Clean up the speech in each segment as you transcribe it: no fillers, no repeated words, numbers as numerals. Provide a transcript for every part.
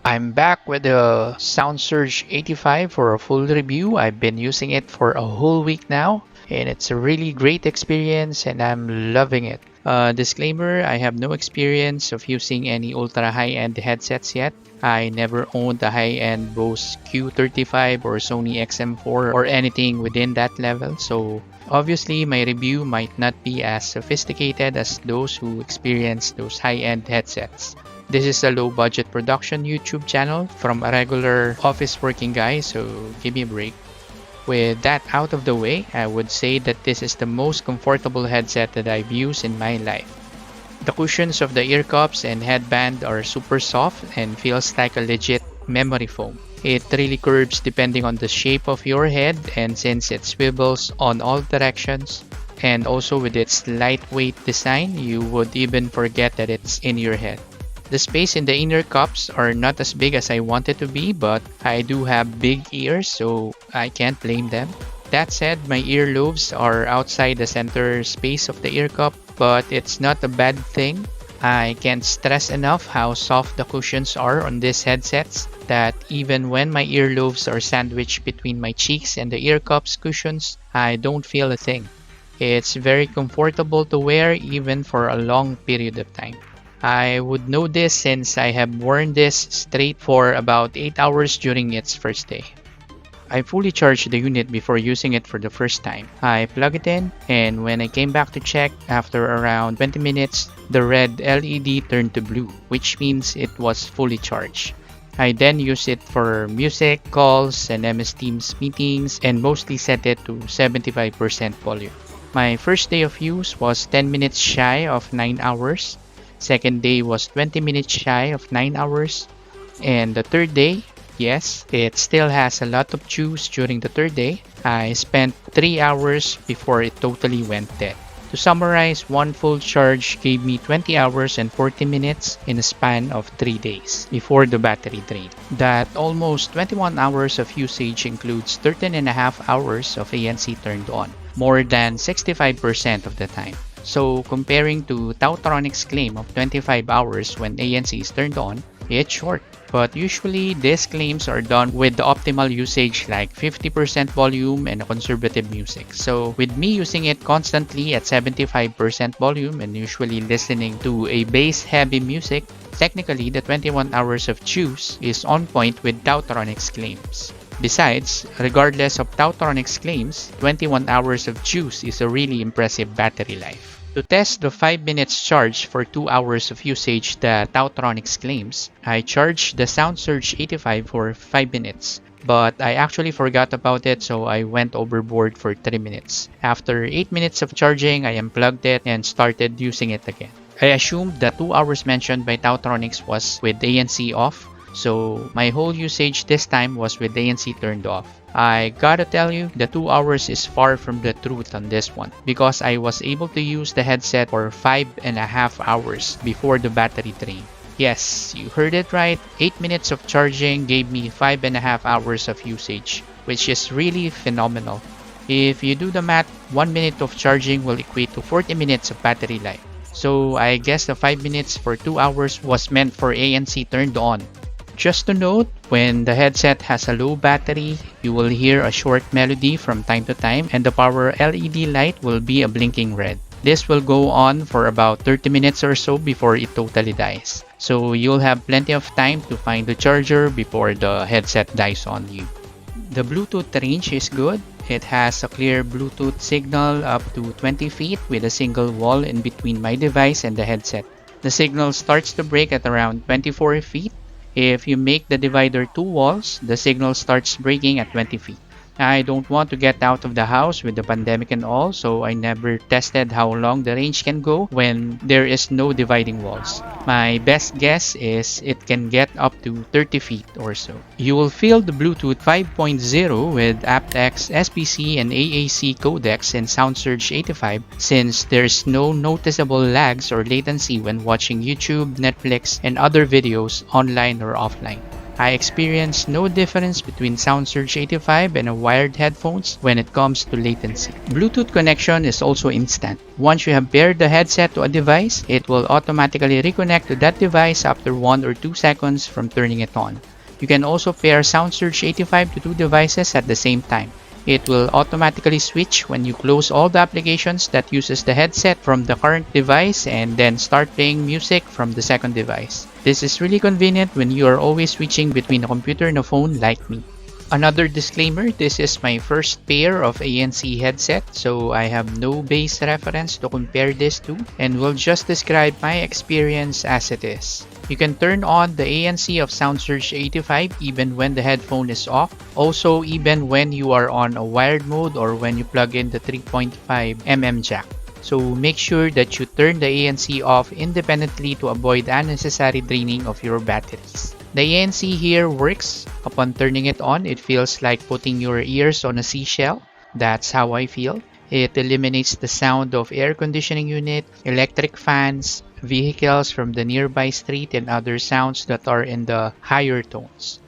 I'm back with the SoundSurge 85 for a full review. I've been using it for a whole week now, and it's a really great experience and I'm loving it. Disclaimer, I have no experience of using any ultra high-end headsets yet. I never owned a high-end Bose Q35 or Sony XM4 or anything within that level, so obviously my review might not be as sophisticated as those who experience those high-end headsets. This is a low budget production YouTube channel from a regular office working guy, so give me a break. With that out of the way, I would say that this is the most comfortable headset that I've used in my life. The cushions of the ear cups and headband are super soft and feels like a legit memory foam. It really curves depending on the shape of your head, and since it swivels on all directions, and also with its lightweight design, you would even forget that it's in your head. The space in the inner cups are not as big as I want it to be, but I do have big ears, so I can't blame them. That said, my earlobes are outside the center space of the ear cup, but it's not a bad thing. I can't stress enough how soft the cushions are on these headsets, that even when my earlobes are sandwiched between my cheeks and the ear cups cushions, I don't feel a thing. It's very comfortable to wear even for a long period of time. I would know this since I have worn this straight for about 8 hours during its first day. I fully charged the unit before using it for the first time. I plug it in, and when I came back to check after around 20 minutes, the red LED turned to blue, which means it was fully charged. I then used it for music, calls, and MS Teams meetings, and mostly set it to 75% volume. My first day of use was 10 minutes shy of 9 hours. Second day was 20 minutes shy of 9 hours. And the third day, yes, it still has a lot of juice during the third day. I spent 3 hours before it totally went dead. To summarize, one full charge gave me 20 hours and 40 minutes in a span of 3 days before the battery drained. That almost 21 hours of usage includes 13.5 hours of ANC turned on, more than 65% of the time. So comparing to Taotronics' claim of 25 hours when ANC is turned on, it's short. But usually these claims are done with the optimal usage like 50% volume and conservative music. So with me using it constantly at 75% volume and usually listening to a bass heavy music, technically the 21 hours of juice is on point with Taotronics' claims. Besides, regardless of Taotronics' claims, 21 hours of juice is a really impressive battery life. To test the 5 minutes charge for 2 hours of usage that Taotronics claims, I charged the SoundSurge 85 for 5 minutes. But I actually forgot about it, so I went overboard for 3 minutes. After 8 minutes of charging, I unplugged it and started using it again. I assumed the 2 hours mentioned by Taotronics was with ANC off, so my whole usage this time was with ANC turned off. I gotta tell you, the 2 hours is far from the truth on this one, because I was able to use the headset for 5.5 hours before the battery drained. Yes, you heard it right, 8 minutes of charging gave me 5.5 hours of usage, which is really phenomenal. If you do the math, 1 minute of charging will equate to 40 minutes of battery life. So I guess the 5 minutes for 2 hours was meant for ANC turned on. Just to note, when the headset has a low battery, you will hear a short melody from time to time and the power LED light will be a blinking red. This will go on for about 30 minutes or so before it totally dies. So you'll have plenty of time to find the charger before the headset dies on you. The Bluetooth range is good. It has a clear Bluetooth signal up to 20 feet with a single wall in between my device and the headset. The signal starts to break at around 24 feet. If you make the divider 2 walls, the signal starts breaking at 20 feet. I don't want to get out of the house with the pandemic and all, so I never tested how long the range can go when there is no dividing walls. My best guess is it can get up to 30 feet or so. You will feel the Bluetooth 5.0 with aptX, SBC, and AAC codecs in SoundSurge 85 since there's no noticeable lags or latency when watching YouTube, Netflix, and other videos online or offline. I experience no difference between SoundSurge 85 and a wired headphones when it comes to latency. Bluetooth connection is also instant. Once you have paired the headset to a device, it will automatically reconnect to that device after 1 or 2 seconds from turning it on. You can also pair SoundSurge 85 to two devices at the same time. It will automatically switch when you close all the applications that uses the headset from the current device and then start playing music from the second device. This is really convenient when you are always switching between a computer and a phone like me. Another disclaimer, this is my first pair of ANC headset, so I have no base reference to compare this to and will just describe my experience as it is. You can turn on the ANC of SoundSurge 85 even when the headphone is off, also even when you are on a wired mode or when you plug in the 3.5mm jack. So make sure that you turn the ANC off independently to avoid unnecessary draining of your batteries. The ANC here works. Upon turning it on, it feels like putting your ears on a seashell. That's how I feel. It eliminates the sound of air conditioning unit, electric fans, vehicles from the nearby street, and other sounds that are in the higher tones.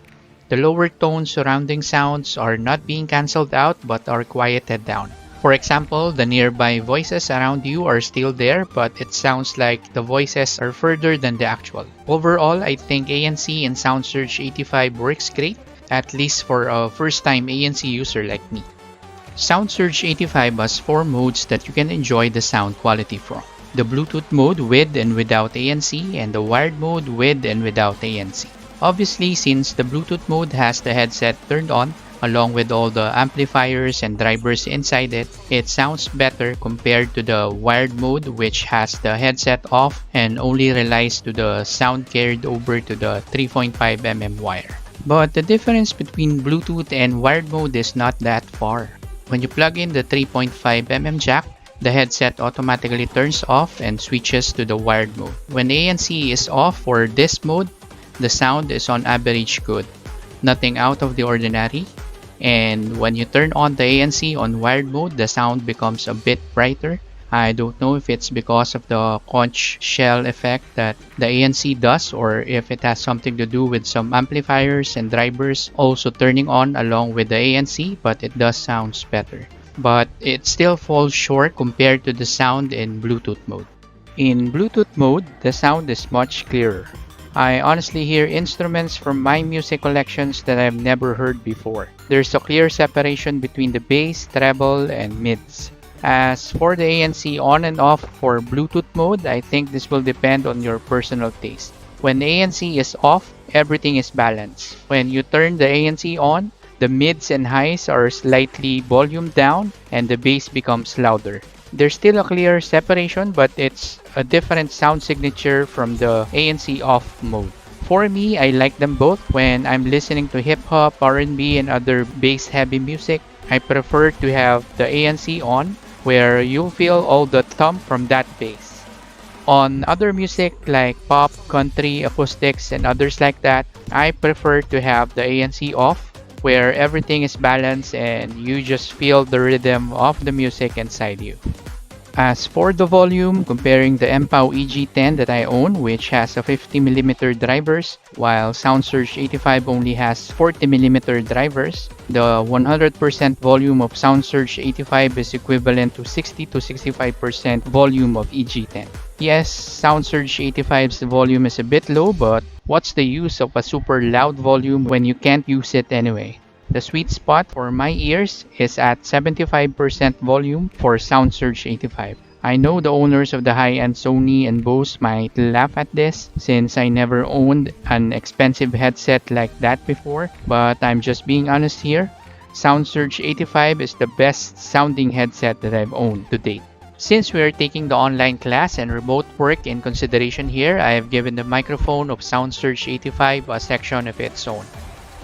The lower tone surrounding sounds are not being cancelled out but are quieted down. For example, the nearby voices around you are still there, but it sounds like the voices are further than the actual. Overall, I think ANC in SoundSurge 85 works great, at least for a first-time ANC user like me. SoundSurge 85 has 4 modes that you can enjoy the sound quality from. The Bluetooth mode with and without ANC and the wired mode with and without ANC. Obviously, since the Bluetooth mode has the headset turned on, along with all the amplifiers and drivers inside it, it sounds better compared to the wired mode which has the headset off and only relies to the sound carried over to the 3.5mm wire. But the difference between Bluetooth and wired mode is not that far. When you plug in the 3.5mm jack, the headset automatically turns off and switches to the wired mode. When ANC is off for this mode, the sound is on average good. Nothing out of the ordinary. And when you turn on the ANC on wired mode, the sound becomes a bit brighter. I don't know if it's because of the conch shell effect that the ANC does or if it has something to do with some amplifiers and drivers also turning on along with the ANC, but it does sound better. But it still falls short compared to the sound in Bluetooth mode. In Bluetooth mode, the sound is much clearer. I honestly hear instruments from my music collections that I've never heard before. There's a clear separation between the bass, treble, and mids. As for the ANC on and off for Bluetooth mode, I think this will depend on your personal taste. When the ANC is off, everything is balanced. When you turn the ANC on, the mids and highs are slightly volumed down and the bass becomes louder. There's still a clear separation, but it's a different sound signature from the ANC off mode. For me, I like them both. When I'm listening to hip-hop, R&B, and other bass-heavy music, I prefer to have the ANC on, where you'll feel all the thump from that bass. On other music like pop, country, acoustics, and others like that, I prefer to have the ANC off, where everything is balanced and you just feel the rhythm of the music inside you. As for the volume, comparing the MPOW EG10 that I own, which has a 50mm drivers, while SoundSurge 85 only has 40mm drivers, the 100% volume of SoundSurge 85 is equivalent to 60 to 65% volume of EG10. Yes, SoundSurge 85's volume is a bit low, but what's the use of a super loud volume when you can't use it anyway? The sweet spot for my ears is at 75% volume for SoundSurge 85. I know the owners of the high-end Sony and Bose might laugh at this since I never owned an expensive headset like that before, but I'm just being honest here. SoundSurge 85 is the best sounding headset that I've owned to date. Since we are taking the online class and remote work in consideration here, I have given the microphone of SoundSurge 85 a section of its own.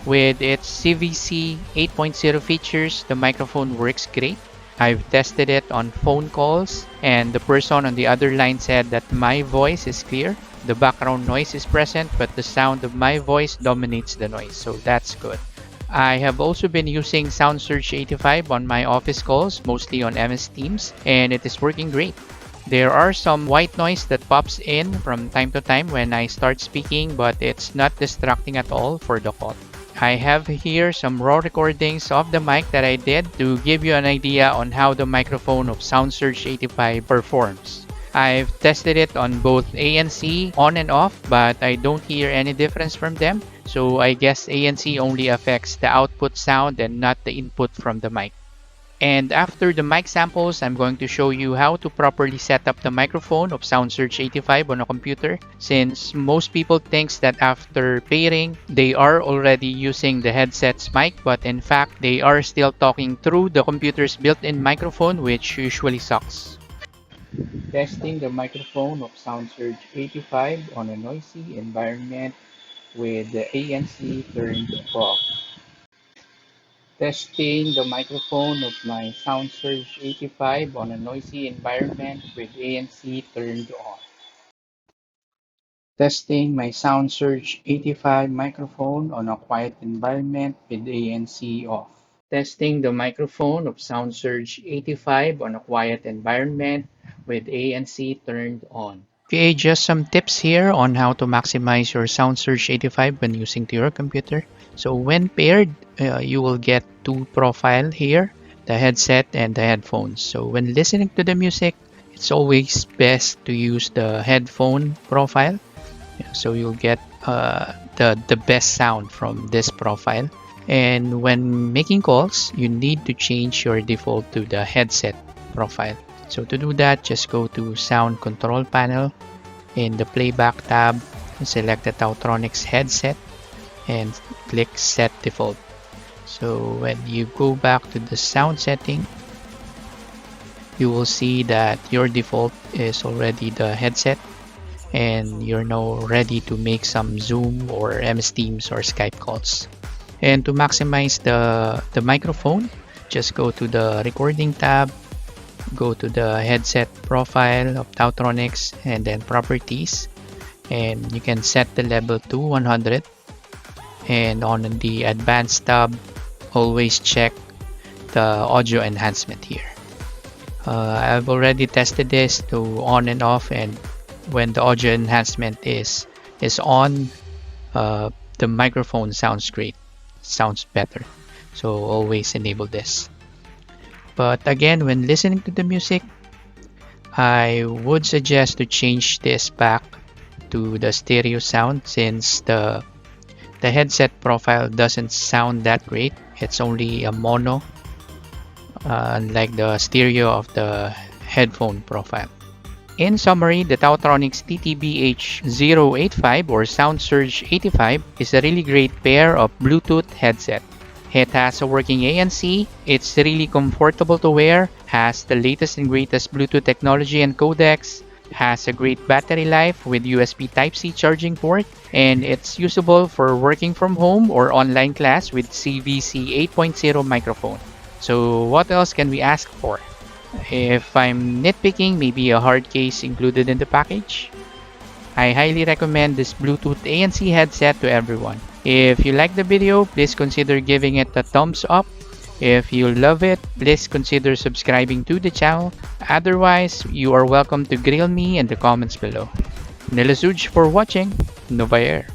With its CVC 8.0 features, the microphone works great. I've tested it on phone calls, and the person on the other line said that my voice is clear. The background noise is present, but the sound of my voice dominates the noise, so that's good. I have also been using SoundSurge 85 on my office calls, mostly on MS Teams, and it is working great. There are some white noise that pops in from time to time when I start speaking, but it's not distracting at all for the call. I have here some raw recordings of the mic that I did to give you an idea on how the microphone of SoundSurge 85 performs. I've tested it on both ANC on and off, but I don't hear any difference from them, so I guess ANC only affects the output sound and not the input from the mic. And after the mic samples, I'm going to show you how to properly set up the microphone of SoundSurge 85 on a computer, since most people think that after pairing, they are already using the headset's mic, but in fact, they are still talking through the computer's built-in microphone, which usually sucks. Testing the microphone of SoundSurge 85 on a noisy environment with the ANC turned off. Testing the microphone of my SoundSurge 85 on a noisy environment with ANC turned on. Testing my SoundSurge 85 microphone on a quiet environment with ANC off. Testing the microphone of SoundSurge 85 on a quiet environment with ANC turned on. Okay, just some tips here on how to maximize your SoundSurge 85 when using to your computer. So when paired, you will get two profiles here, the headset and the headphones. So when listening to the music, it's always best to use the headphone profile. So you'll get the best sound from this profile. And when making calls, you need to change your default to the headset profile. So to do that, just go to Sound Control Panel. In the Playback tab, select the Taotronics headset and click Set Default. So when you go back to the sound setting, you will see that your default is already the headset, and you're now ready to make some Zoom or MS Teams or Skype calls. And to maximize the microphone, just go to the Recording tab, go to the headset profile of Taotronics and then Properties, and you can set the level to 100. And on the Advanced tab, always check the audio enhancement here. I've already tested this to on and off, and when the audio enhancement is on, the microphone sounds great, sounds better. So always enable this. But again, when listening to the music, I would suggest to change this back to the stereo sound, since the headset profile doesn't sound that great. It's only a mono, unlike the stereo of the headphone profile. In summary, the Taotronics TT-BH085 or SoundSurge 85 is a really great pair of Bluetooth headset. It has a working ANC, it's really comfortable to wear, has the latest and greatest Bluetooth technology and codecs, has a great battery life with USB Type-C charging port, and it's usable for working from home or online class with CVC 8.0 microphone. So what else can we ask for? If I'm nitpicking, maybe a hard case included in the package. I highly recommend this Bluetooth ANC headset to everyone. If you like the video, please consider giving it a thumbs up. If you love it, please consider subscribing to the channel. Otherwise, you are welcome to grill me in the comments below. Nila Suj for watching. Nova Air.